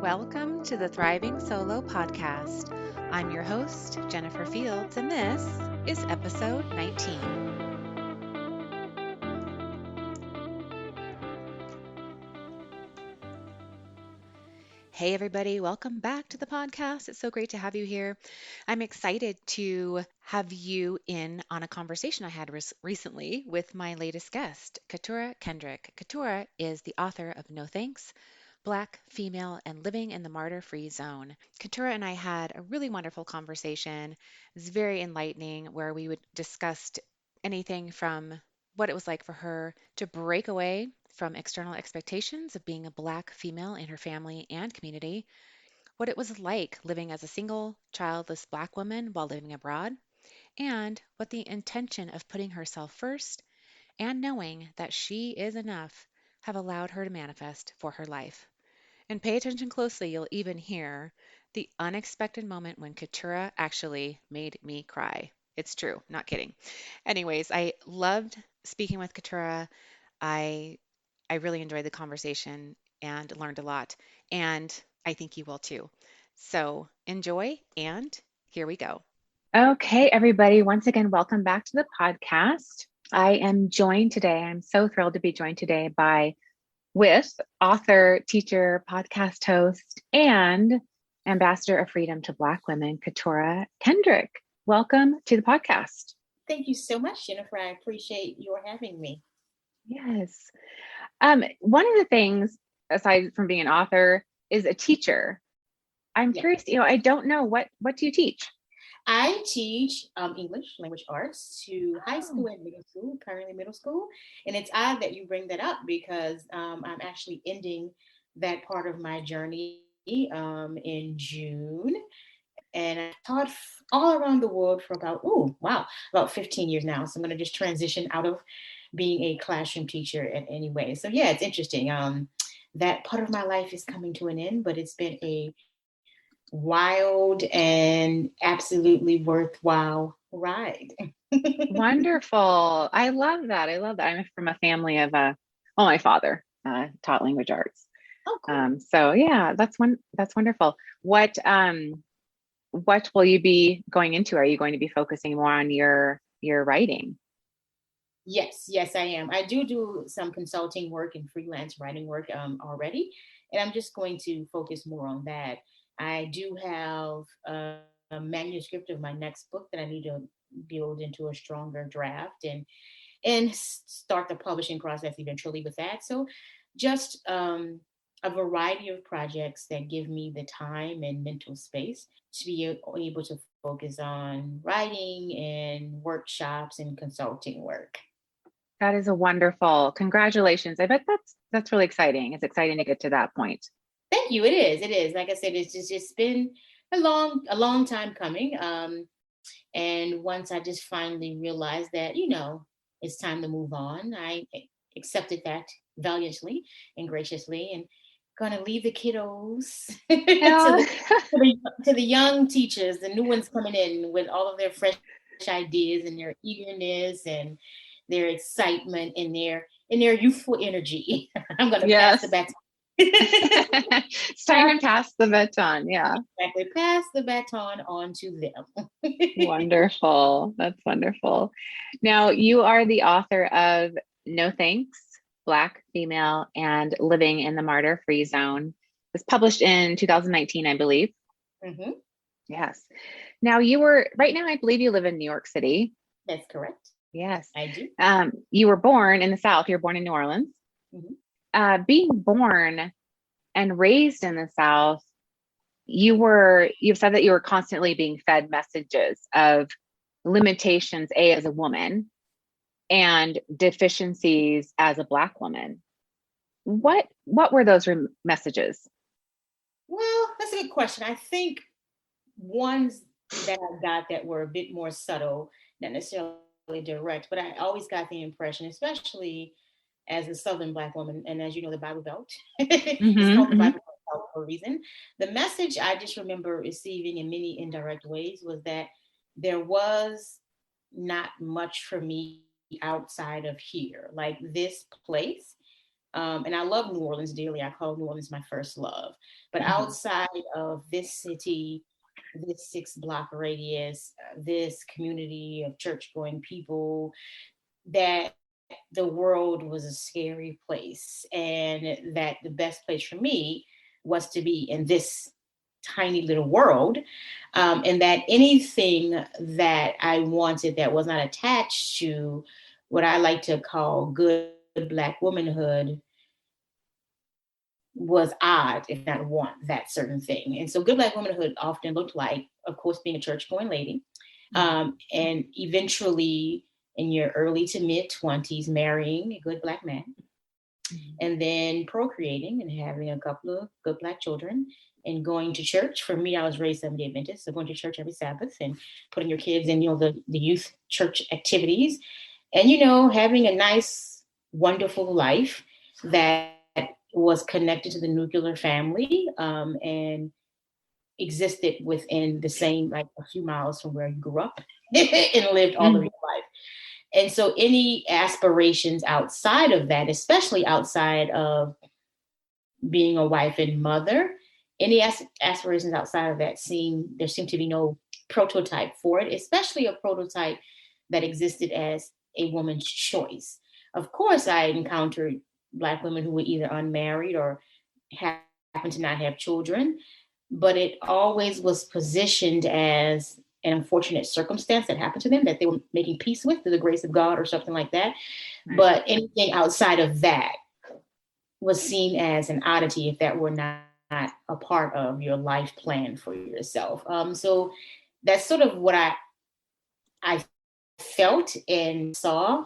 Welcome to the Thriving Solo Podcast. I'm your host, Jennifer Fields, and this is episode 19. Hey, everybody, welcome back to the podcast. It's so great to have you here. I'm excited to have you in on a conversation I had recently with my latest guest, Keturah Kendrick. Keturah is the author of No Thanks, Black, Female, and Living in the Martyr-Free Zone. Keturah and I had a really wonderful conversation. It was very enlightening, where we would discussed anything from what it was like for her to break away from external expectations of being a Black female in her family and community, what it was like living as a single, childless Black woman while living abroad, and what the intention of putting herself first and knowing that she is enough have allowed her to manifest for her life. And pay attention closely, you'll even hear the unexpected moment when Keturah actually made me cry. It's true, not kidding. Anyways, I loved speaking with Keturah. I I really enjoyed the conversation and learned a lot, and I think you will too. So enjoy, and here we go. Okay, everybody, once again, welcome back to the podcast. I am joined today. I'm so thrilled to be joined today with author, teacher, podcast host, and ambassador of freedom to Black women, Keturah Kendrick. Welcome to the podcast. Thank you so much, Jennifer. I appreciate your having me. Yes. One of the things, aside from being an author, is a teacher. I'm curious, I don't know, what do you teach? I teach English language arts to high school and middle school, currently middle school. And it's odd that you bring that up because I'm actually ending that part of my journey in June. And I've taught all around the world for about 15 years now. So I'm going to just transition out of being a classroom teacher in any way. So yeah, it's interesting. That part of my life is coming to an end, but it's been a wild and absolutely worthwhile ride. Wonderful. I love that. I'm from a family of my father taught language arts. Oh, cool. So yeah, that's wonderful. What will you be going into? Are you going to be focusing more on your writing? Yes, I am. I do some consulting work and freelance writing work already, and I'm just going to focus more on that. I do have a manuscript of my next book that I need to build into a stronger draft and start the publishing process eventually with that. So just a variety of projects that give me the time and mental space to be able to focus on writing and workshops and consulting work. That is a wonderful. Congratulations. I bet that's really exciting. It's exciting to get to that point. Thank you. It is. It is. Like I said, it's been a long time coming. And once I just finally realized that, it's time to move on, I accepted that valiantly and graciously, and gonna leave the kiddos to the young teachers, the new ones coming in with all of their fresh ideas and their eagerness and their excitement and their youthful energy. I'm gonna pass the baton. It's time to pass the baton. Yeah. Exactly. Pass the baton on to them. Wonderful. That's wonderful. Now, you are the author of No Thanks, Black, Female, and Living in the Martyr-Free Zone. It was published in 2019, I believe. Mm-hmm. Yes. Now, right now, I believe you live in New York City. That's correct. Yes. I do. You were born in the South. You were born in New Orleans. Mm-hmm. Being born and raised in the South, you've said that you were constantly being fed messages of limitations, as a woman, and deficiencies as a Black woman. What were those messages? Well, that's a good question. I think ones that I got that were a bit more subtle, not necessarily direct, but I always got the impression, especially as a Southern Black woman, and as you know, the Bible Belt, it's called the Bible Belt for a reason. The message I just remember receiving in many indirect ways was that there was not much for me outside of here. Like this place And I love New Orleans dearly. I call New Orleans my first love. But Mm-hmm. outside of this city, this 6 block radius, this community of church going people, that the world was a scary place, and that the best place for me was to be in this tiny little world, and that anything that I wanted that was not attached to what I like to call good Black womanhood was odd if not want that certain thing. And so good Black womanhood often looked like, of course, being a church going lady, and eventually in your early to mid 20s, marrying a good Black man, and then procreating and having a couple of good Black children, and going to church. For me, I was raised Seventh-day Adventist, so going to church every Sabbath and putting your kids in, the youth church activities, and having a nice, wonderful life that was connected to the nuclear family, and existed within the same, like a few miles from where you grew up and lived all of your life. And so any aspirations outside of that, especially outside of being a wife and mother, any aspirations outside of that there seemed to be no prototype for it, especially a prototype that existed as a woman's choice. Of course, I encountered Black women who were either unmarried or happened to not have children, but it always was positioned as an unfortunate circumstance that happened to them that they were making peace with through the grace of God or something like that. Right. But anything outside of that was seen as an oddity if that were not a part of your life plan for yourself. So that's sort of what I felt and saw,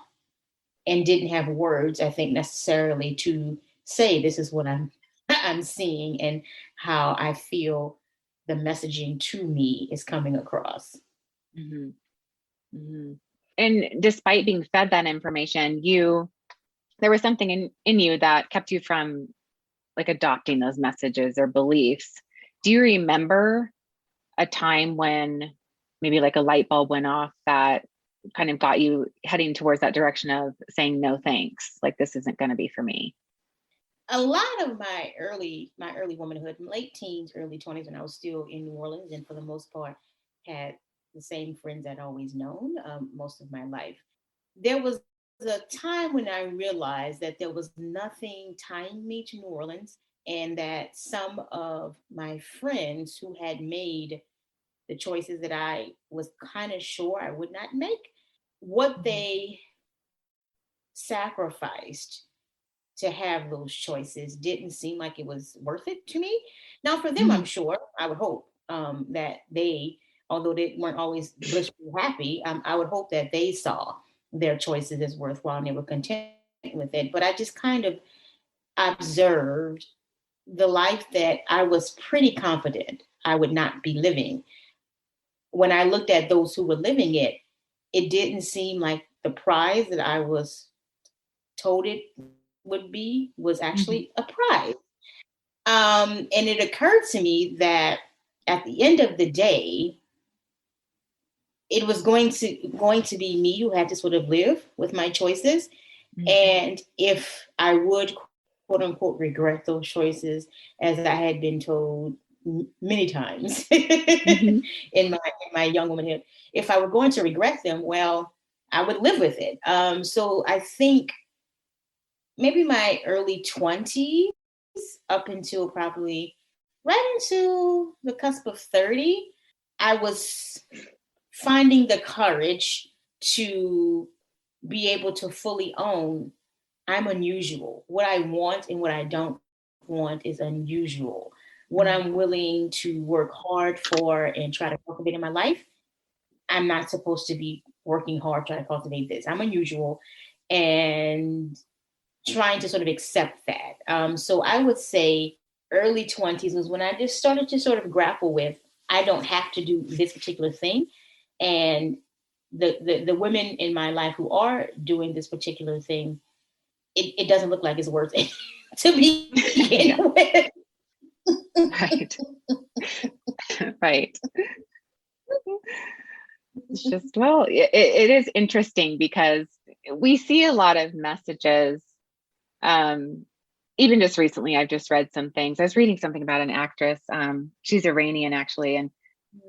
and didn't have words, I think, necessarily to say this is what I'm seeing and how I feel the messaging to me is coming across. Mm-hmm. Mm-hmm. And despite being fed that information, there was something in you that kept you from like adopting those messages or beliefs. Do you remember a time when maybe like a light bulb went off that kind of got you heading towards that direction of saying, no, thanks, like this isn't going to be for me? A lot of my early womanhood, late teens, early 20s, when I was still in New Orleans, and for the most part had the same friends I'd always known most of my life. There was a time when I realized that there was nothing tying me to New Orleans, and that some of my friends who had made the choices that I was kind of sure I would not make, what they sacrificed to have those choices didn't seem like it was worth it to me. Now, for them, I'm sure, I would hope that they, although they weren't always blissfully happy, I would hope that they saw their choices as worthwhile and they were content with it. But I just kind of observed the life that I was pretty confident I would not be living. When I looked at those who were living it, it didn't seem like the prize that I was told it would be was actually a prize. And it occurred to me that at the end of the day, it was going to be me who had to sort of live with my choices. And if I would, quote unquote, regret those choices, as I had been told many times in my young womanhood, if I were going to regret them, well, I would live with it. So I think maybe my early 20s up until probably right into the cusp of 30, I was finding the courage to be able to fully own I'm unusual. What I want and what I don't want is unusual. What I'm willing to work hard for and try to cultivate in my life, I'm not supposed to be working hard trying to cultivate this. I'm unusual, and trying to sort of accept that. So I would say early 20s was when I just started to sort of grapple with, I don't have to do this particular thing. And the women in my life who are doing this particular thing, it doesn't look like it's worth it to begin with. Right. Right. It's just, well, it is interesting because we see a lot of messages even just recently, I've just read some things. I was reading something about an actress. She's Iranian actually, and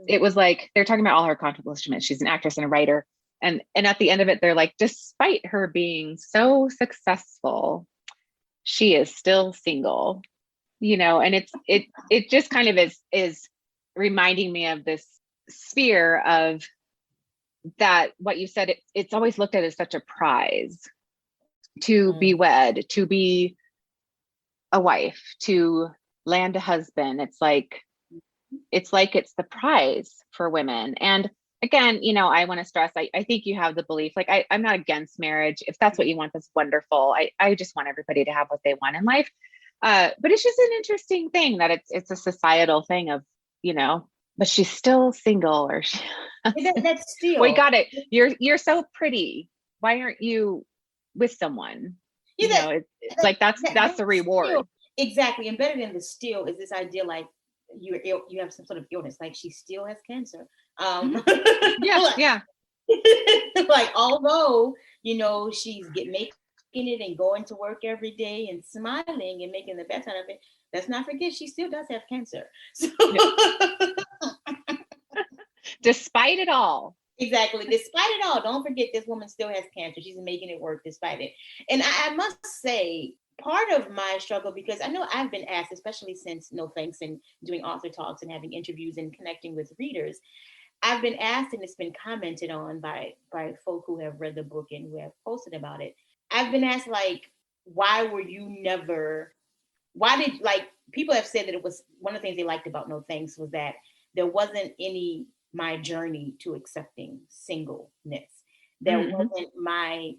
it was like they're talking about all her accomplishments. She's an actress and a writer, and at the end of it, they're like, despite her being so successful, she is still single. And it just kind of is reminding me of this sphere of that what you said. It's always looked at as such a prize to be wed, to be a wife, to land a husband. It's the prize for women. And again, I want to stress, I think you have the belief, like I'm not against marriage. If that's what you want, that's wonderful. I just want everybody to have what they want in life. But it's just an interesting thing that it's a societal thing of, but she's still single, or that's still. We got it. You're so pretty. Why aren't you with someone? It's like that's the reward. Still, exactly. Embedded in the still is this idea like you have some sort of illness, like she still has cancer. Yeah. Like although she's making it and going to work every day and smiling and making the best out of it, let's not forget she still does have cancer. So despite it all. Exactly. Despite it all, don't forget this woman still has cancer. She's making it work despite it. And I must say, part of my struggle, because I know I've been asked, especially since No Thanks and doing author talks and having interviews and connecting with readers, I've been asked, and it's been commented on by folk who have read the book and who have posted about it. I've been asked, like, why did, like, people have said that it was one of the things they liked about No Thanks was that there wasn't my journey to accepting singleness. There wasn't my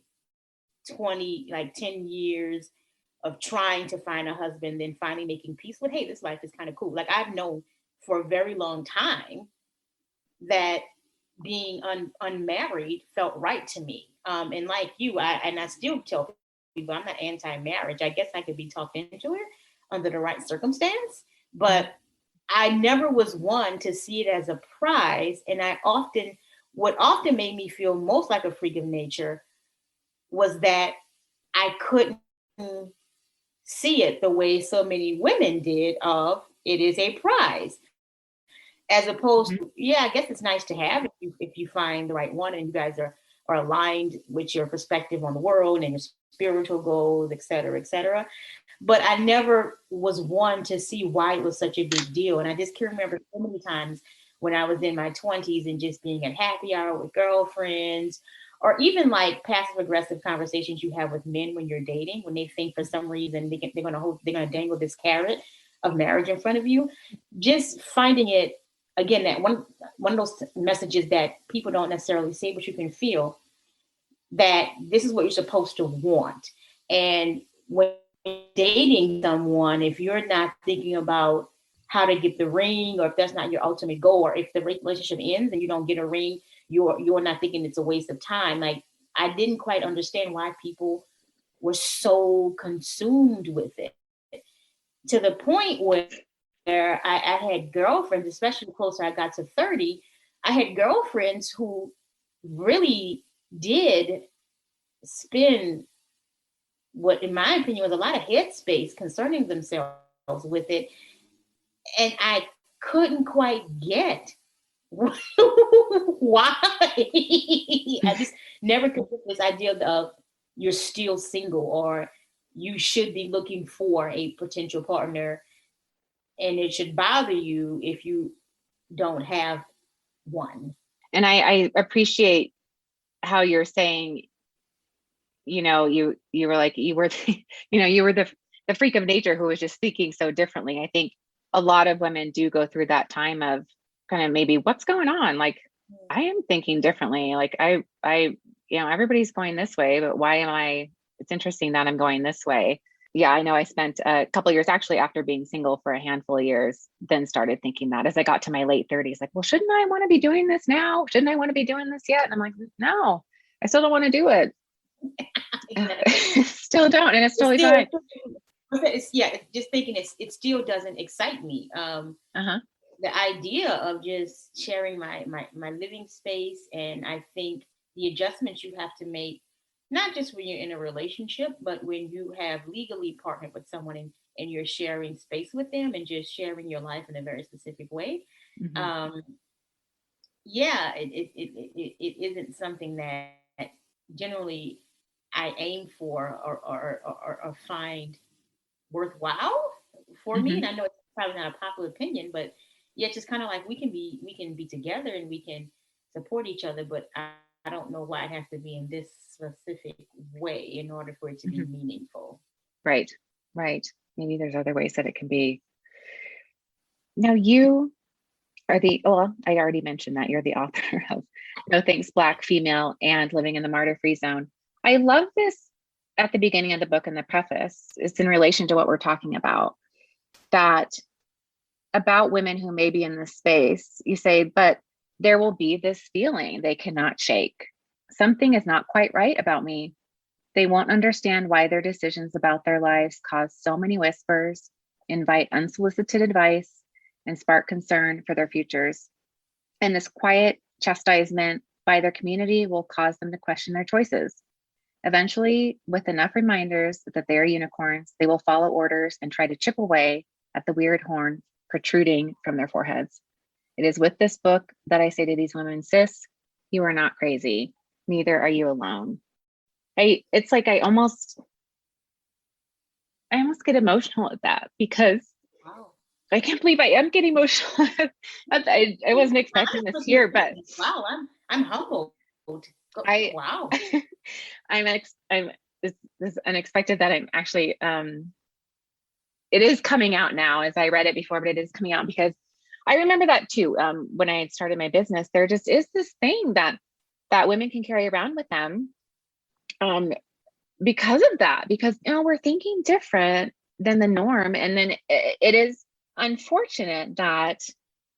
10 years of trying to find a husband, then finally making peace with, hey, this life is kind of cool. Like I've known for a very long time that being unmarried felt right to me. And like you, I still tell people I'm not anti-marriage. I guess I could be talked into it under the right circumstance, but I never was one to see it as a prize. And what often made me feel most like a freak of nature was that I couldn't see it the way so many women did of it is a prize. As opposed to, I guess it's nice to have if you find the right one and you guys are aligned with your perspective on the world and your spiritual goals, et cetera, et cetera. But I never was one to see why it was such a big deal. And I just can remember so many times when I was in my 20s and just being at happy hour with girlfriends, or even like passive aggressive conversations you have with men when you're dating, when they think for some reason they're going to dangle this carrot of marriage in front of you. Just finding it, again, that one of those messages that people don't necessarily say, but you can feel that this is what you're supposed to want. And when dating someone, if you're not thinking about how to get the ring, or if that's not your ultimate goal, or if the relationship ends and you don't get a ring, you're not thinking it's a waste of time. Like I didn't quite understand why people were so consumed with it, to the point where I had girlfriends, especially the closer I got to 30, I had girlfriends who really did spend what, in my opinion, was a lot of headspace concerning themselves with it. And I couldn't quite get why. I just never could get this idea of you're still single or you should be looking for a potential partner. And it should bother you if you don't have one. And I appreciate how you're saying, you were like, you were the freak of nature who was just speaking so differently. I think a lot of women do go through that time of kind of maybe what's going on. Like, I am thinking differently. Like I, everybody's going this way, but why am I, it's interesting that I'm going this way. Yeah, I know I spent a couple of years actually after being single for a handful of years, then started thinking that as I got to my late 30s, like, well, shouldn't I want to be doing this now? Shouldn't I want to be doing this yet? And I'm like, no, I still don't want to do it. Still don't. And it's totally fine. It's just thinking it still doesn't excite me. The idea of just sharing my living space, and I think the adjustments you have to make, not just when you're in a relationship, but when you have legally partnered with someone and you're sharing space with them and just sharing your life in a very specific way. Mm-hmm. Um, yeah, it isn't something that generally I aim for or find worthwhile for me. Mm-hmm. And I know it's probably not a popular opinion, but yeah, it's just kind of like we can be together and we can support each other, but I don't know why it has to be in this specific way in order for it to be Mm-hmm. meaningful. Right. Right. Maybe there's other ways that it can be. Now you are well, I already mentioned that you're the author of No Thanks Black Female and Living in the Martyr Free Zone. I love this at the beginning of the book in the preface. It's in relation to what we're talking about, that about women who may be in this space. You say, but there will be this feeling they cannot shake. Something is not quite right about me. They won't understand why their decisions about their lives cause so many whispers, invite unsolicited advice, and spark concern for their futures. And this quiet chastisement by their community will cause them to question their choices. Eventually, with enough reminders that they are unicorns, they will follow orders and try to chip away at the weird horn protruding from their foreheads. It is with this book that I say to these women, sis, you are not crazy. Neither are you alone. It's like I almost get emotional at that, because Wow. I can't believe I am getting emotional. I wasn't expecting this here, but Wow, I'm humbled. I Wow. I'm this is unexpected that I'm actually it is coming out now, as I read it before, but it is coming out because I remember that too. When I started my business, there just is this thing that women can carry around with them, because of that, because we're thinking different than the norm, and then it is unfortunate that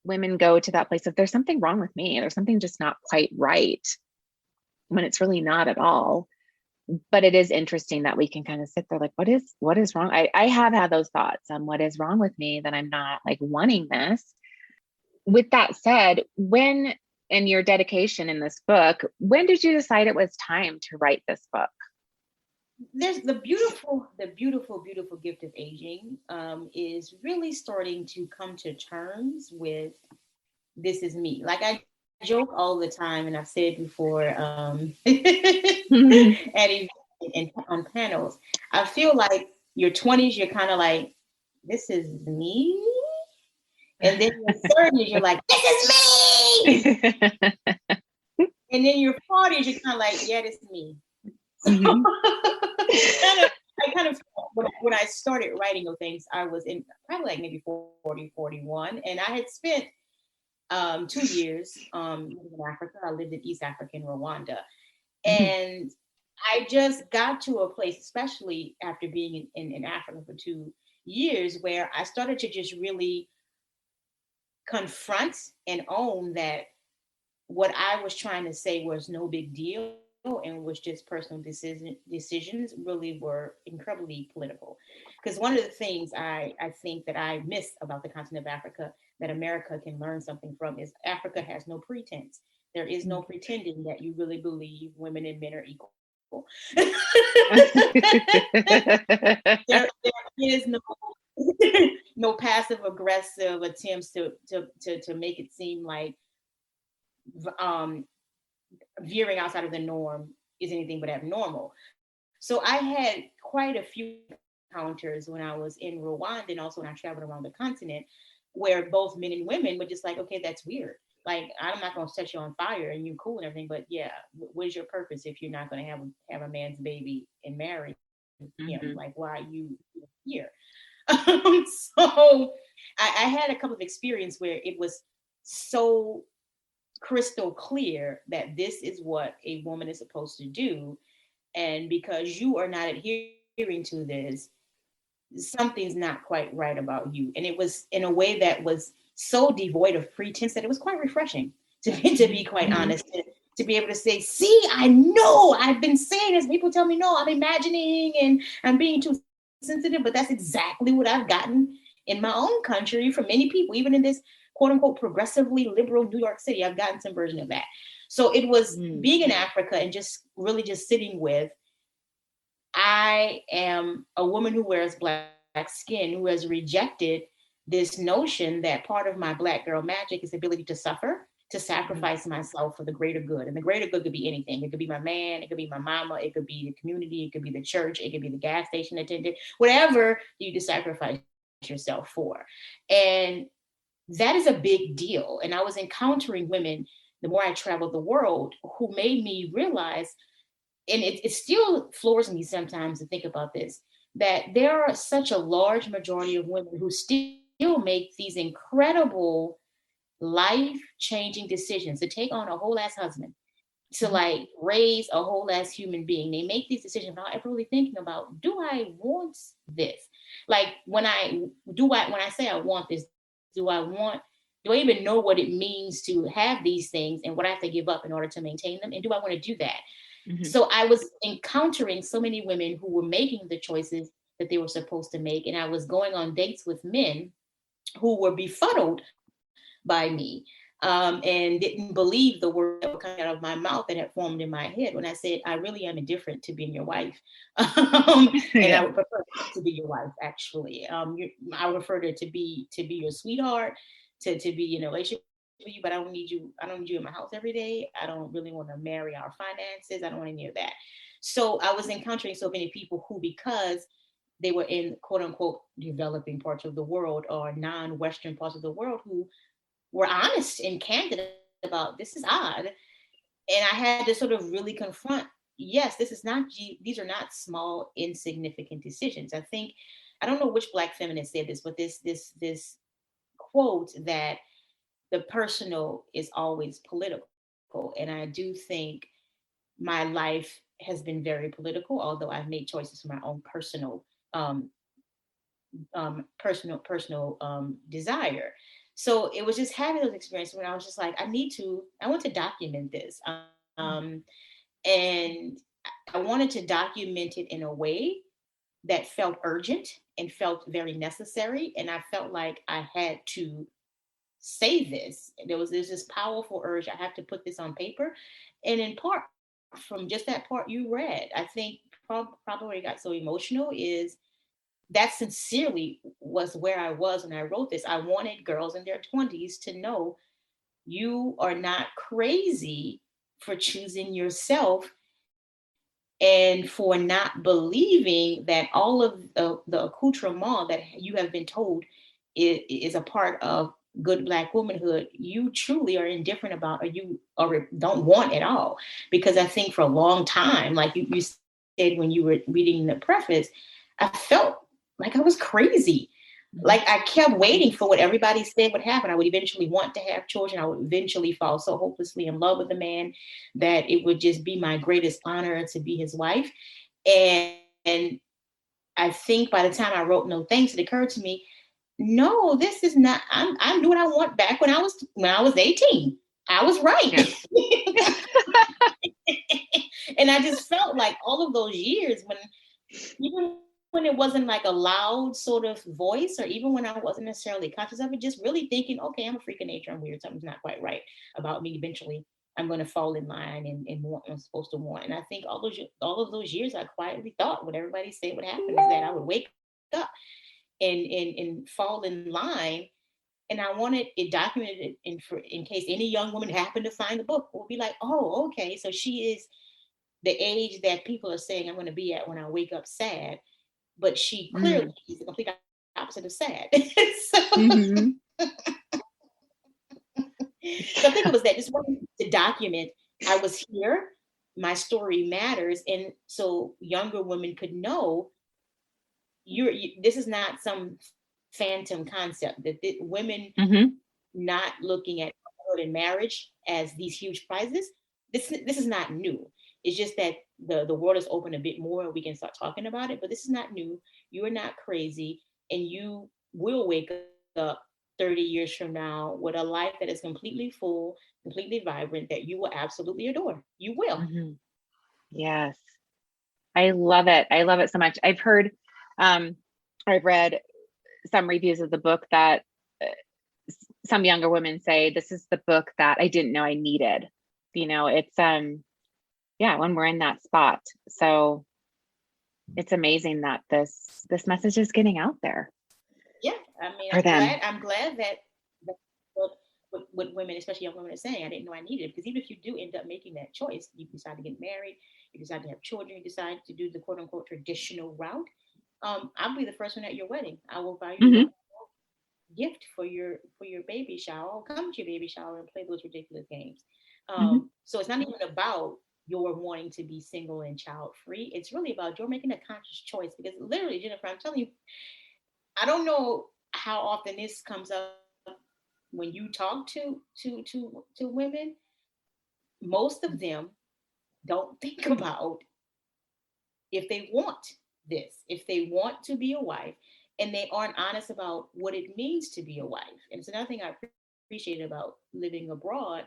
women go to that place of, there's something wrong with me, there's something just not quite right, when it's really not at all. But it is interesting that we can kind of sit there like, what is wrong? I have had those thoughts on what is wrong with me, that I'm not like wanting this. With that said, when in your dedication in this book, when did you decide it was time to write this book? There's the beautiful gift of aging, is really starting to come to terms with, this is me. Like I joke all the time, and I've said before, and on panels, I feel like your 20s, you're kind of like, this is me. And then your 30s, you're like, this is me. And then your 40s, you're kind of like, yeah, this is me. Mhm. I kind of when I started writing those things, I was in probably like maybe 40, 41, and I had spent 2 years in Africa. I lived in East Africa in Rwanda, and I just got to a place, especially after being in Africa for 2 years, where I started to just really confront and own that what I was trying to say was no big deal and was just personal decisions really were incredibly political. Because one of the things I think that I miss about the continent of Africa that America can learn something from is Africa has no pretense. There is no pretending that you really believe women and men are equal. There is no no passive aggressive attempts to make it seem like um, veering outside of the norm is anything but abnormal. So I had quite a few encounters when I was in Rwanda and also when I traveled around the continent, where both men and women were just like, okay, that's weird. Like, I'm not going to set you on fire and you're cool and everything, but yeah, what is your purpose if you're not going to have a man's baby and marry him? Like, why are you here? So I had a couple of experiences where it was so crystal clear that this is what a woman is supposed to do. And because you are not adhering to this, something's not quite right about you. And it was in a way that was so devoid of pretense that it was quite refreshing, to be quite honest, to be able to say, see, I know I've been saying this. People tell me, no, I'm imagining and I'm being too sensitive, but that's exactly what I've gotten in my own country from many people, even in this quote unquote progressively liberal New York City. I've gotten some version of that. So it was being in Africa and just really just sitting with I am a woman who wears black skin, who has rejected this notion that part of my Black girl magic is the ability to suffer, to Mhm. sacrifice myself for the greater good. And the greater good could be anything. It could be my man, it could be my mama, it could be the community, it could be the church, it could be the gas station attendant, whatever you to sacrifice yourself for. And that is a big deal. And I was encountering women the more I traveled the world who made me realize, and it still floors me sometimes to think about this, that there are such a large majority of women who still make these incredible life changing decisions to take on a whole ass husband, to Mhm. like raise a whole ass human being. They make these decisions without ever really thinking about, do I want this? Like when I say I want this, do I want, do I even know what it means to have these things and what I have to give up in order to maintain them? And do I want to do that? Mhm. So I was encountering so many women who were making the choices that they were supposed to make. And I was going on dates with men who were befuddled by me, and didn't believe the words that were coming out of my mouth that had formed in my head when I said, I really am indifferent to being your wife. And I Yeah. would prefer to be your wife, actually. I would prefer to be your sweetheart, to be in a relationship with you, but I don't need you in my house every day. I don't really want to marry our finances. I don't want any of that. So I was encountering so many people who, because they were in quote unquote developing parts of the world or non-Western parts of the world, who were honest and candid about, this is odd. And I had to sort of really confront, yes, this is not, these are not small, insignificant decisions. I think, I don't know which Black feminist said this, but this quote that the personal is always political. And I do think my life has been very political, although I've made choices for my own um, personal desire. So it was just having those experiences when I was just like, I want to document this. And I wanted to document it in a way that felt urgent and felt very necessary. And I felt like I had to say this. There's this powerful urge. I have to put this on paper. And in part from just that part you read, I think probably where it got so emotional is that sincerely was where I was when I wrote this. I wanted girls in their 20s to know, you are not crazy for choosing yourself and for not believing that all of the accoutrement that you have been told is a part of good Black womanhood, you truly are indifferent about, or you or don't want at all. Because I think for a long time, like you said when you were reading the preface, I felt like I was crazy. Mhm. Like I kept waiting for what everybody said would happen. I would eventually want to have children. I would eventually fall so hopelessly in love with a man that it would just be my greatest honor to be his wife. And I think by the time I wrote No Thanks, it occurred to me, no, this is not, I'm doing what I want back when I was 18. I was Yeah. right. And I just felt like all of those years when, even when it wasn't like a loud sort of voice, or even when I wasn't necessarily conscious of it, just really thinking, okay, I'm a freak of nature, I'm weird, something's not quite right about me. Eventually, I'm going to fall in line and want what I'm supposed to want. And I think all of those years, I quietly thought what everybody said would happen is that I would wake up and fall in line. And I wanted it documented in case any young woman happened to find the book, will be like, oh, okay, so she is the age that people are saying I'm going to be at when I wake up sad, but she clearly Mm. is the complete opposite of sad. so, Mhm. so I think it was that, just wanting to document I was here, my story matters, and so younger women could know this is not some phantom concept that women Mhm. not looking at motherhood and marriage as these huge prizes. This is not new. It's just that the world is open a bit more. We can start talking about it, but this is not new. You are not crazy, and you will wake up 30 years from now with a life that is completely full, completely vibrant, that you will absolutely adore. You will. Mhm. Yes. I love it. I love it so much. Um, I've read some reviews of the book that uh, some younger women say this is the book that I didn't know I needed. It's yeah, when we're in that spot. So it's amazing that this message is getting out there Yeah, I mean, for them. I'm glad that what women, especially young women, are saying. I didn't know I needed it, because even if you do end up making that choice, you decide to get married, you decide to have children, you decide to do the quote unquote traditional route. I'll be the first one at your wedding. I will buy you Hmm. a gift for your baby shower. I'll come to your baby shower and play those ridiculous games. Hmm. So it's not even about your wanting to be single and child free. It's really about you're making a conscious choice, because literally, Jennifer, I'm telling you, I don't know how often this comes up when you talk to women. Most of them don't think about if they want this, if they want to be a wife, and they aren't honest about what it means to be a wife. And it's another thing I appreciate about living abroad,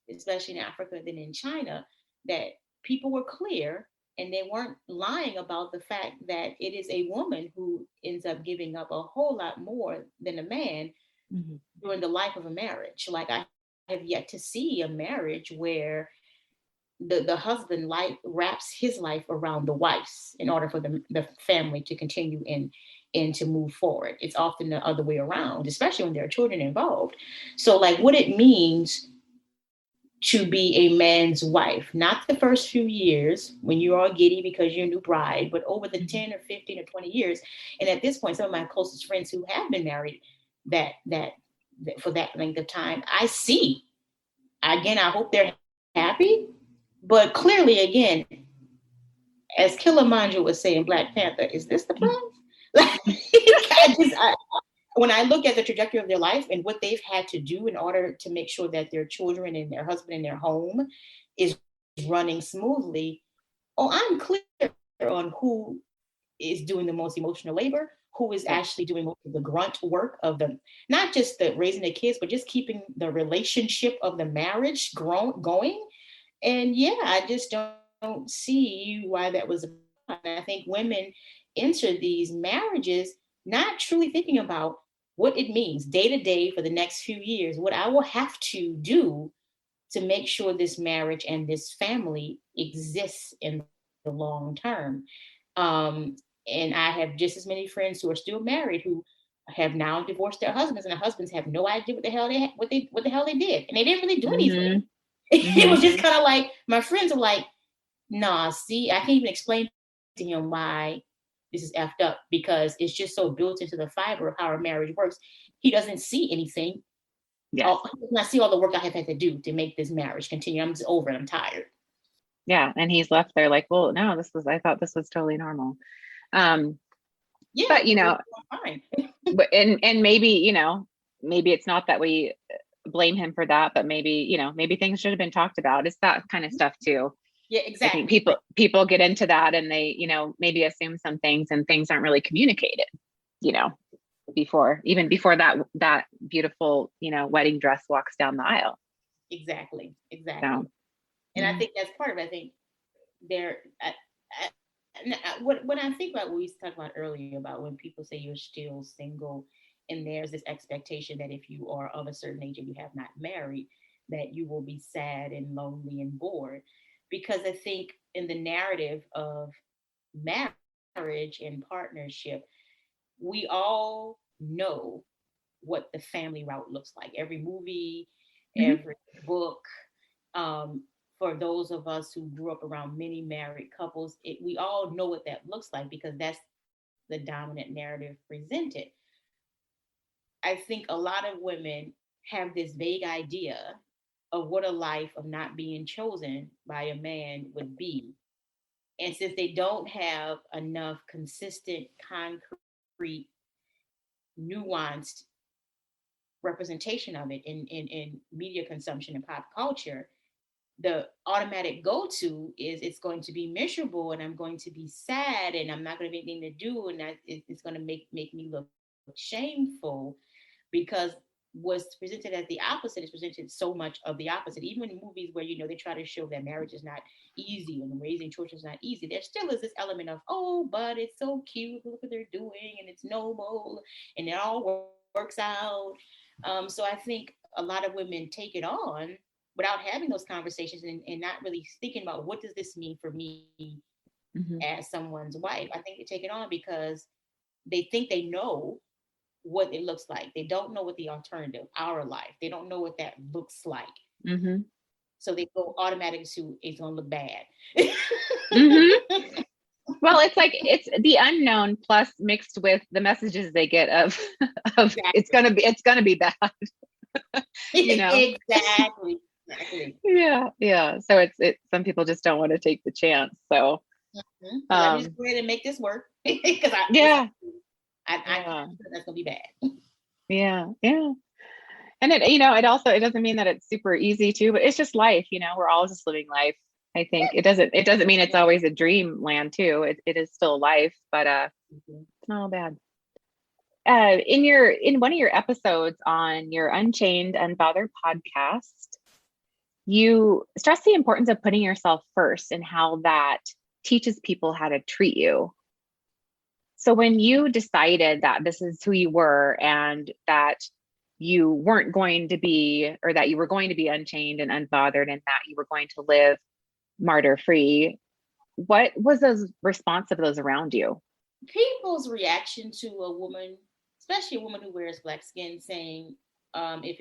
especially in Africa than in China, that people were clear and they weren't lying about the fact that it is a woman who ends up giving up a whole lot more than a man Hmm. during the life of a marriage. Like, I have yet to see a marriage where the husband wraps his life around the wife's in order for the family to continue and to move forward. It's often the other way around, especially when there are children involved. So, like, what it means to be a man's wife, not the first few years when you're all giddy because you're a new bride, but over the 10 or 15 or 20 years. And at this point, some of my closest friends who have been married that for that length of time, I see. Again, I hope they're happy, but clearly, again, as Killmonger would say in Black Panther, is this the plan? Like, when I look at the trajectory of their life and what they've had to do in order to make sure that their children and their husband and their home is running smoothly, oh, I'm clear on who is doing the most emotional labor, who is Yeah. actually doing most of the grunt work of the, not just the raising the kids, but just keeping the relationship of the marriage going. And yeah, I just don't see why that was a problem. And I think women enter these marriages not truly thinking about what it means day to day for the next few years, what I will have to do to make sure this marriage and this family exists in the long term. And I have just as many friends who are still married who have now divorced their husbands, and the husbands have no idea what the hell what the hell they did, and they didn't really do Hmm. anything. It Hmm. was just kind of like my friends are like, nah, see, I can't even explain to him why this is effed up, because it's just so built into the fiber of how our marriage works. He doesn't see anything. Yes. He does not see all the work I have had to do to make this marriage continue. I'm just over it. I'm tired. Yeah. And he's left there like, well, no, I thought this was totally normal. Um, Yeah, but but we're fine. and maybe, maybe it's not that we blame him for that, but maybe, maybe things should have been talked about. It's that kind of stuff too. Yeah, I think exactly. people get into that and they, maybe assume some things and things aren't really communicated, you know, before that beautiful, wedding dress walks down the aisle. Exactly. Exactly. So And I yeah. think that's part of it. I think there, when I think about what we talked about earlier about when people say you're still single, and there's this expectation that if you are of a certain age and you have not married, that you will be sad and lonely and bored. Because I think in the narrative of marriage and partnership, we all know what the family route looks like. Every movie, Hmm. every book, um, for those of us who grew up around many married couples, we all know what that looks like, because that's the dominant narrative presented. I think a lot of women have this vague idea of what a life of not being chosen by a man would be. And since they don't have enough consistent, concrete, nuanced representation of it in media consumption and pop culture, the automatic go-to is it's going to be miserable and I'm going to be sad and I'm not going to have anything to do, and it's going to make me look shameful, because what's presented as the opposite is presented so much of the opposite. Even in movies where they try to show that marriage is not easy and raising children is not easy, there still is this element of, oh, but it's so cute, look what they're doing, and it's noble, and it all works out. So I think a lot of women take it on without having those conversations, and not really thinking about what does this mean for me as someone's wife. I think they take it on because they think they know what it looks like. They don't know what the alternative, our life, they don't know what that looks like. Mm-hmm. So they go automatically to it's gonna look bad. Mm-hmm. Well, it's the unknown plus mixed with the messages they get of Exactly. it's gonna be bad. Exactly. Yeah. So it's some people just don't want to take the chance. So let me just go ahead and make this work because I yeah. that's gonna be bad. Yeah. And it doesn't mean that it's super easy too, but it's just life. We're all just living life. I think it doesn't mean it's always a dreamland too. It is still life, but it's not all bad. In one of your episodes on your Unchained Unbothered podcast, you stress the importance of putting yourself first and how that teaches people how to treat you. So when you decided that this is who you were and that you weren't going to be, or that you were going to be unchained and unbothered and that you were going to live martyr free, what was the response of those around you? People's reaction to a woman, especially a woman who wears black skin, saying, if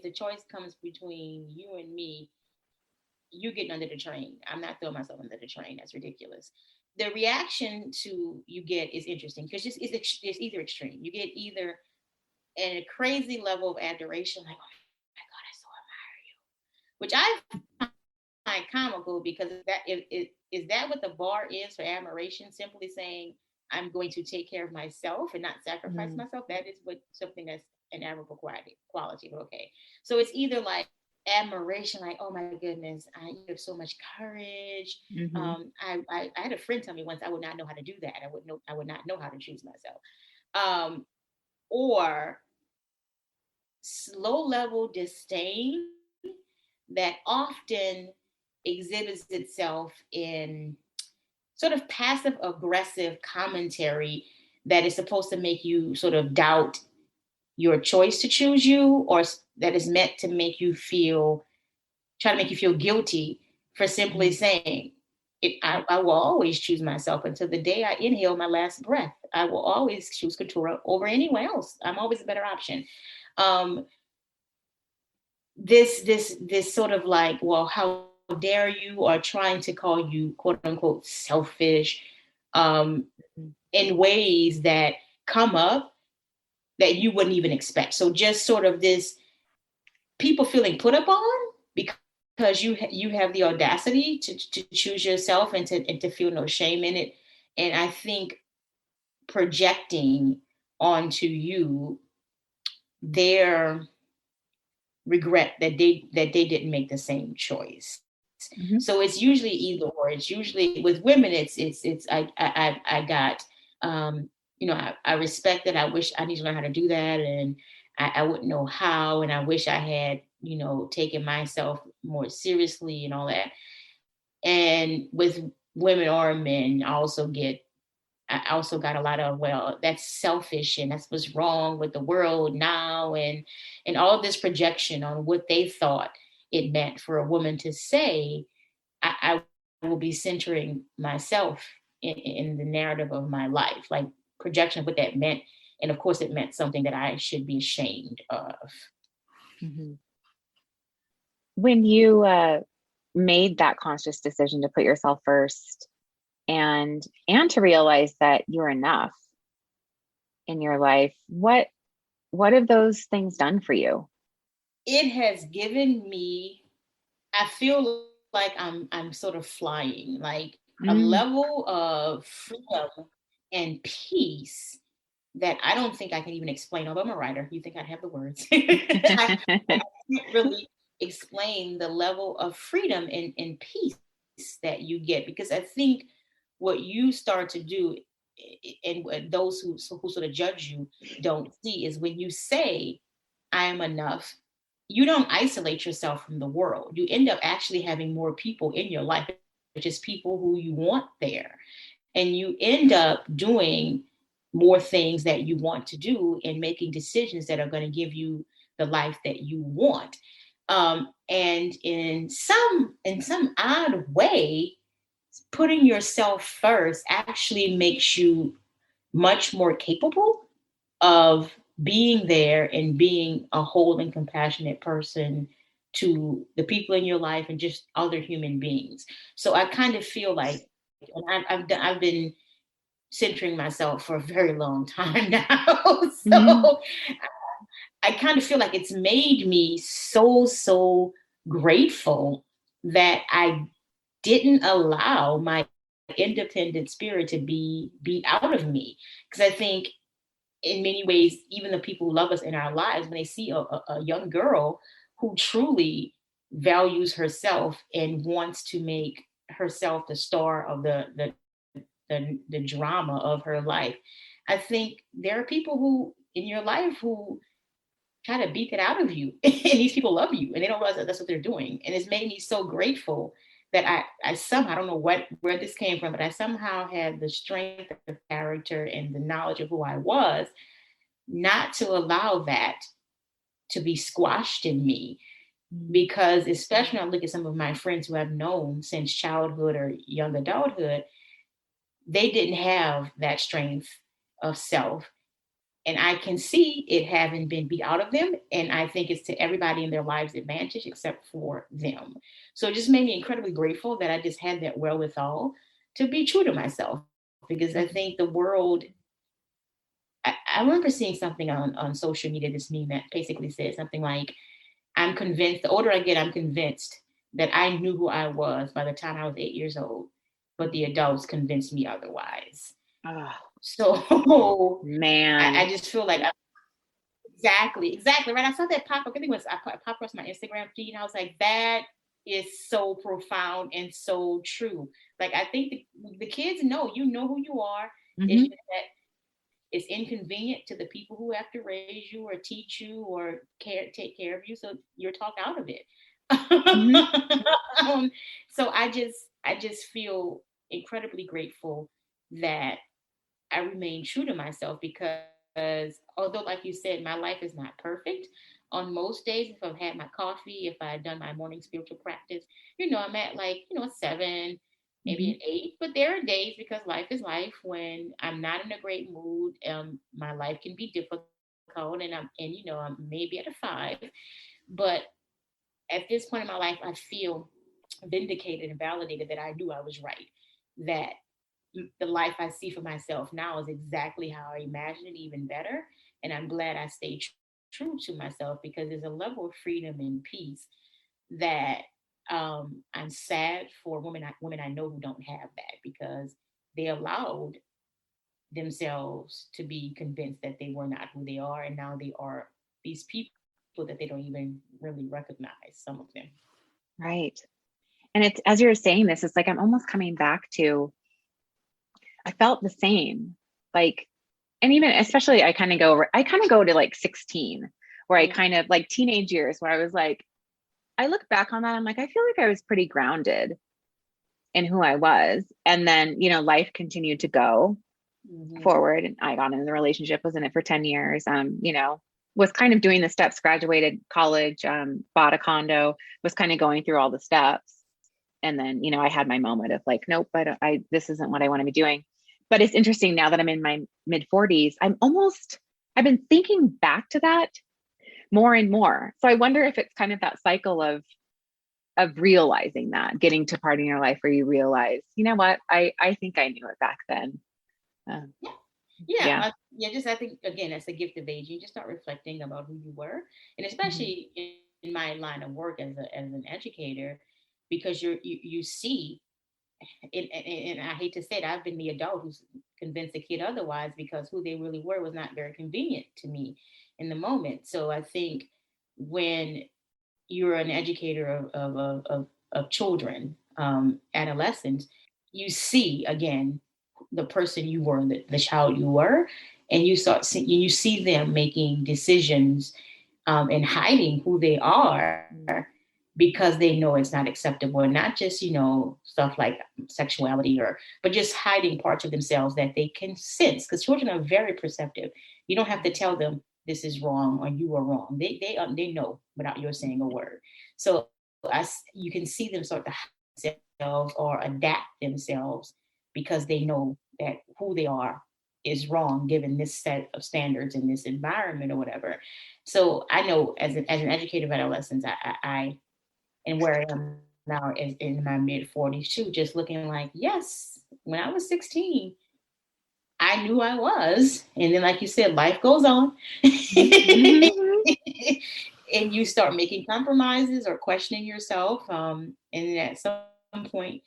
the choice comes between you and me, you getting under the train. I'm not throwing myself under the train. That's ridiculous. The reaction to you get is interesting because it's either extreme. You get either a crazy level of adoration, like, oh my God, I so admire you, which I find comical because is that what the bar is for admiration? Simply saying, I'm going to take care of myself and not sacrifice myself. That is something that's an admirable quality. But okay. So it's either like admiration, like, oh my goodness, you have so much courage. I had a friend tell me once I would not know how to do that. I would not know how to choose myself. Or low level disdain that often exhibits itself in sort of passive aggressive commentary that is supposed to make you sort of doubt your choice to choose you, or that is meant to try to make you feel guilty for simply saying, I will always choose myself until the day I inhale my last breath. I will always choose Katura over anyone else. I'm always a better option. This sort of like, well, how dare you, or trying to call you quote unquote selfish in ways that come up that you wouldn't even expect. So just sort of this people feeling put upon because you have the audacity to choose yourself and to feel no shame in it. And I think projecting onto you their regret that they didn't make the same choice. So it's usually either or. It's usually with women. It's I got I respect that. I wish I need to learn how to do that, and I wouldn't know how, and I wish I had taken myself more seriously and all that. And with women or men, I also got a lot of, well, that's selfish and that's what's wrong with the world now, and all of this projection on what they thought it meant for a woman to say, I will be centering myself in the narrative of my life, like projection of what that meant. And of course, it meant something that I should be ashamed of. When you made that conscious decision to put yourself first and to realize that you're enough in your life, what have those things done for you? It has given me, I feel like I'm sort of flying, like a level of freedom and peace that I don't think I can even explain. Although I'm a writer, you think I'd have the words. I can't really explain the level of freedom and peace that you get, because I think what you start to do, and those who sort of judge you don't see, is when you say, I am enough, you don't isolate yourself from the world. You end up actually having more people in your life, just people who you want there. And you end up doing more things that you want to do and making decisions that are going to give you the life that you want. And in some odd way, putting yourself first actually makes you much more capable of being there and being a whole and compassionate person to the people in your life and just other human beings. So I kind of feel like, and I've been centering myself for a very long time now. Mhm. So I kind of feel like it's made me so grateful that I didn't allow my independent spirit to be beat out of me. Because I think in many ways, even the people who love us in our lives, when they see a young girl who truly values herself and wants to make herself the star of the drama of her life, I think there are people who in your life who try to beat it out of you. And these people love you and they don't realize that that's what they're doing. And it's made me so grateful that I somehow, I don't know where this came from, but I somehow had the strength of character and the knowledge of who I was, not to allow that to be squashed in me. Because especially when I look at some of my friends who I've known since childhood or young adulthood, they didn't have that strength of self. And I can see it having been beat out of them. And I think it's to everybody in their lives' advantage except for them. So it just made me incredibly grateful that I just had that wherewithal to be true to myself. Because I think the world, I remember seeing something on social media, this meme that basically said something like, I'm convinced, the older I get, I'm convinced that I knew who I was by the time I was 8 years old, but the adults convinced me otherwise. Oh, So I man. just feel like exactly right. I saw that pop up. I think it was I popped across my Instagram feed, and I was like, that is so profound and so true. Like I think the kids know you know who you are. It's Hmm. just that it's inconvenient to the people who have to raise you or teach you or take care of you. So you're talked out of it. Hmm. So I just feel incredibly grateful that I remain true to myself because although, like you said, my life is not perfect. On most days, if I've had my coffee, if I've done my morning spiritual practice, I'm at like, a 7, maybe Hmm. an 8. But there are days because life is life when I'm not in a great mood. My life can be difficult I'm maybe at a 5. But at this point in my life, I feel vindicated and validated that I knew I was right. That the life I see for myself now is exactly how I imagined it, even better. And I'm glad I stayed true to myself because there's a level of freedom and peace that I'm sad for women I know who don't have that because they allowed themselves to be convinced that they were not who they are, and now they are these people that they don't even really recognize. Some of them. Right. And it's, as you're saying this, it's like I'm almost coming back to, I felt the same. Like, and even especially I kind of go to like 16, where I Mm-hmm. kind of like teenage years where I was like, I look back on that, I'm like, I feel like I was pretty grounded in who I was. And then, life continued to go Mm-hmm. forward. And I got in the relationship, was in it for 10 years. Was kind of doing the steps, graduated college, bought a condo, was kind of going through all the steps. And then, I had my moment of like, nope, this isn't what I want to be doing. But it's interesting now that I'm in my mid 40s, I've been thinking back to that more and more. So I wonder if it's kind of that cycle of realizing that, getting to part in your life where you realize, you know what, I think I knew it back then. Um, Yeah. Yeah, yeah. yeah. Just I think again, that's the gift of age. You just start reflecting about who you were, and Mhm. especially in my line of work as an educator, because you see, and I hate to say it, I've been the adult who's convinced a kid otherwise because who they really were was not very convenient to me in the moment. So I think when you're an educator of children, adolescents, you see again the person you were, the child you were, and you see them making decisions and hiding who they are Mm. because they know it's not acceptable, and not just stuff like sexuality but just hiding parts of themselves that they can sense because children are very perceptive. You don't have to tell them this is wrong or you are wrong. They know without your saying a word. So you can see them start to hide or adapt themselves because they know that who they are is wrong given this set of standards in this environment or whatever. So I know as an educator of adolescents, I and where I am now is in my mid 40s too, just looking like, yes, when I was 16, I knew I was. And then, like you said, life goes on. Mhm. And you start making compromises or questioning yourself. And at some point,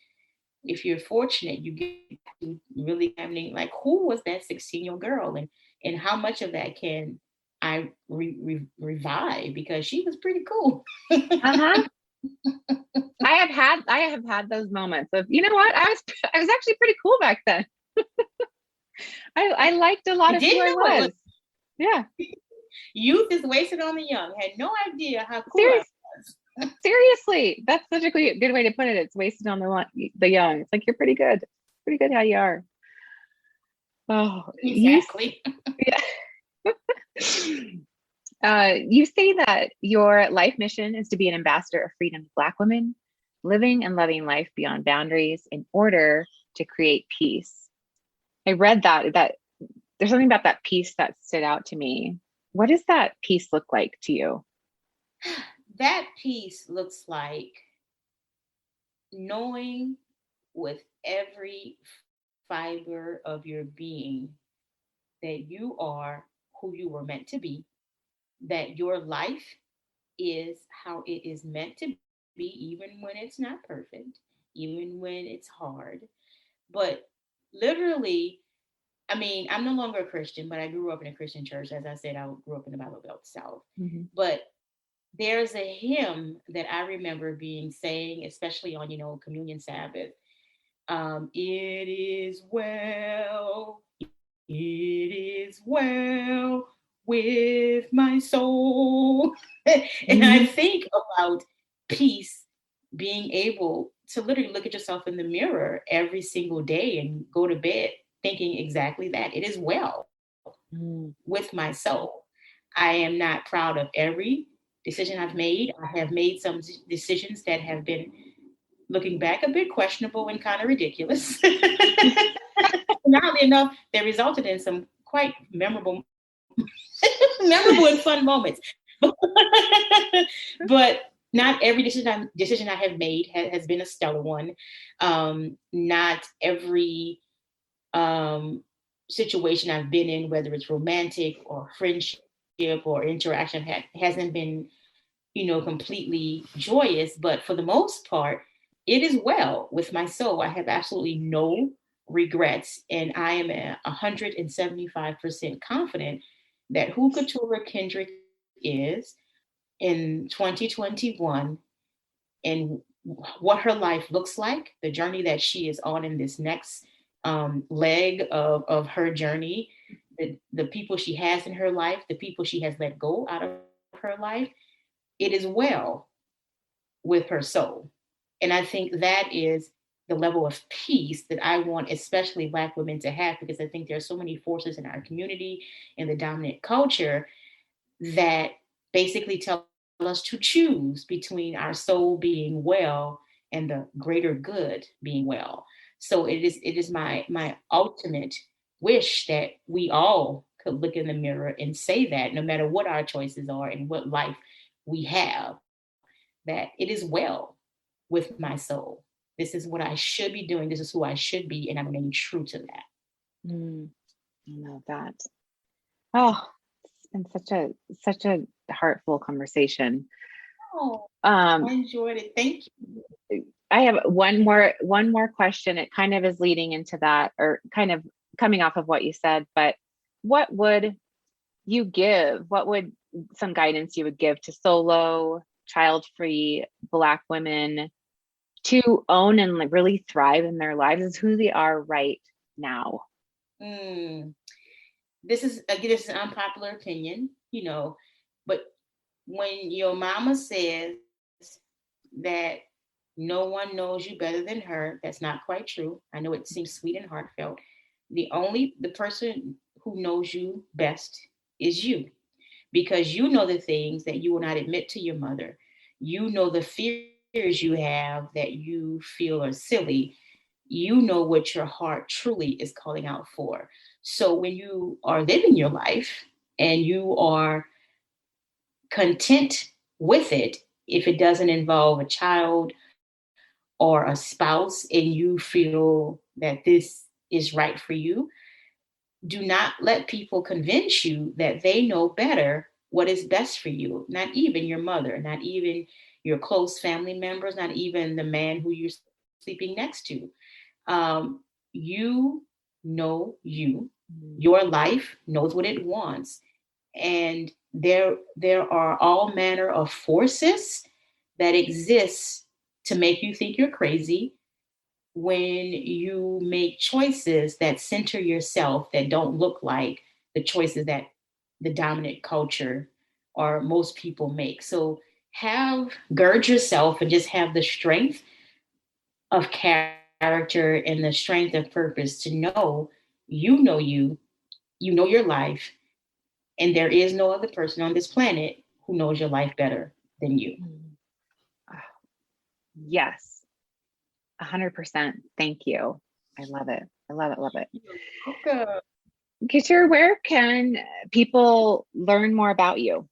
if you're fortunate, you get to really examining like who was that 16-year-old girl and how much of that can I revive because she was pretty cool. Uh-huh. I have had those moments of, you know what? I was actually pretty cool back then. I liked a lot I of who didn't I know it was was. Yeah. youth is wasted on the young. Had no idea how cool I Serious, was. seriously. That's such a good way to put it. It's wasted on the young. It's like you're pretty good. Pretty good how you are. Oh, Exactly. yeah. You say that your life mission is to be an ambassador of freedom to Black women, living and loving life beyond boundaries in order to create peace. I read that there's something about that peace that stood out to me. What does that peace look like to you? That piece looks like knowing with every fiber of your being that you are who you were meant to be, that your life is how it is meant to be, even when it's not perfect, even when it's hard. But literally, I mean, I'm no longer a Christian, but I grew up in a Christian church. As I said, I grew up in the Bible Belt South. Mm-hmm. But there's a hymn that I remember being sang, especially on, Communion Sabbath. It is well, it is well with my soul. And I Mm-hmm. think about peace being able to literally look at yourself in the mirror every single day and go to bed thinking exactly that. It is well with my soul. I am not proud of every decision I've made. I have made some decisions that have been, looking back, a bit questionable and kind of ridiculous. And oddly enough, they resulted in some quite memorable and fun moments. But not every decision I have made has been a stellar one. Not every um, situation I've been in, whether it's romantic or friendship or interaction, hasn't been, completely joyous. But for the most part, it is well with my soul. I have absolutely no regrets, and I am 175% confident that who Katura Kendrick is in 2021 and what her life looks like, the journey that she is on in this next leg of her journey, the people she has in her life, the people she has let go out of her life, it is well with her soul. And I think that is the level of peace that I want, especially Black women, to have, because I think there are so many forces in our community and the dominant culture that basically tell us to choose between our soul being well and the greater good being well. So it is my ultimate wish that we all could look in the mirror and say that no matter what our choices are and what life we have, that it is well with my soul. This is what I should be doing. This is who I should be, and I'm remaining true to that. Mm, I love that. Oh, it's been such a heartful conversation. Oh, I Um, enjoyed it. Thank you. I have one more question. It kind of is leading into that, or kind of coming off of what you said, but what would you give? What would some guidance you would give to solo, child-free Black women to own and like really thrive in their lives as who they are right now? Mm. This is an unpopular opinion, but when your mama says that no one knows you better than her, that's not quite true. I know it seems sweet and heartfelt. The person who knows you best is you, because you know the things that you will not admit to your mother. You know the fears fears you have that you feel are silly, you know what your heart truly is calling out for. So when you are living your life and you are content with it, if it doesn't involve a child or a spouse and you feel that this is right for you, do not let people convince you that they know better what is best for you. Not even your mother, not even your close family members, not even the man who you're sleeping next to. You know you. Mhm. Your life knows what it wants, and there are all manner of forces that exist to make you think you're crazy when you make choices that center yourself that don't look like the choices that the dominant culture or most people make. So have gird yourself and just have the strength of character and the strength of purpose to know you, you know your life, and there is no other person on this planet who knows your life better than you. Mhm. Ah, yes, 100%. Thank you. I love it. I love it. Love it. You're welcome. Katur, where can people learn more about you?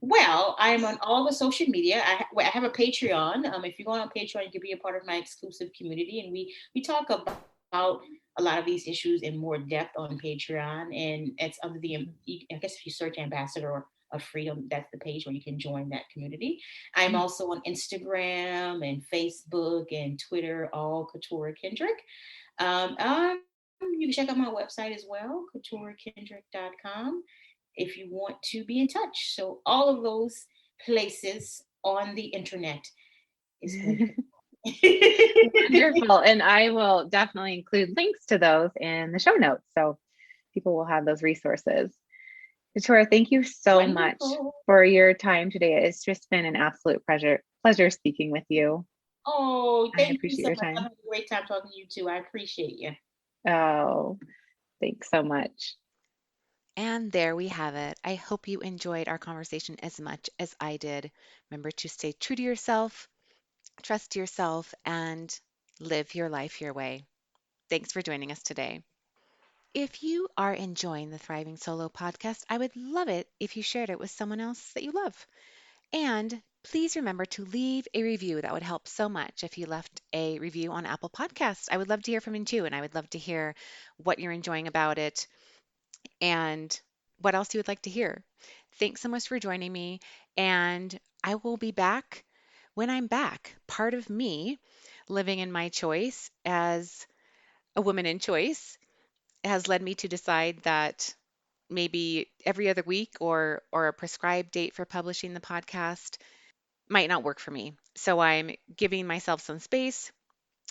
Well, I'm on all the social media. I have a Patreon. If you go on Patreon, you can be a part of my exclusive community, and we talk about a lot of these issues in more depth on Patreon. And it's under the I guess if you search Ambassador of Freedom, that's the page where you can join that community. I'm Mhm. also on Instagram and Facebook and Twitter, all Katura Kendrick. You can check out my website as well, couturekendrick.com, if you want to be in touch. So all of those places on the internet is where you can. Wonderful. And I will definitely include links to those in the show notes. So people will have those resources. Victoria, thank you so much Wonderful. for your time today. It's just been an absolute pleasure speaking with you. Oh, I thank you appreciate so your much. I time. had a great time talking to you too. I appreciate you. Oh, thanks so much. And there we have it. I hope you enjoyed our conversation as much as I did. Remember to stay true to yourself, trust yourself, and live your life your way. Thanks for joining us today. If you are enjoying the Thriving Solo podcast, I would love it if you shared it with someone else that you love. And please remember to leave a review. That would help so much if you left a review on Apple Podcasts. I would love to hear from you too, and I would love to hear what you're enjoying about it and what else you would like to hear. Thanks so much for joining me, and I will be back when I'm back. Part of me living in my choice as a woman in choice has led me to decide that maybe every other week or a prescribed date for publishing the podcast might not work for me. So I'm giving myself some space.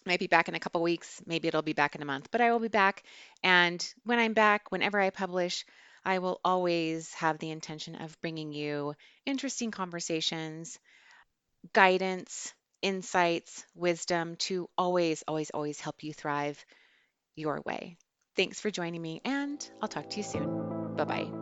Might be back in a couple weeks, maybe it'll be back in a month, but I will be back. And when I'm back, whenever I publish, I will always have the intention of bringing you interesting conversations, guidance, insights, wisdom to always, always, always help you thrive your way. Thanks for joining me, and I'll talk to you soon. Bye bye.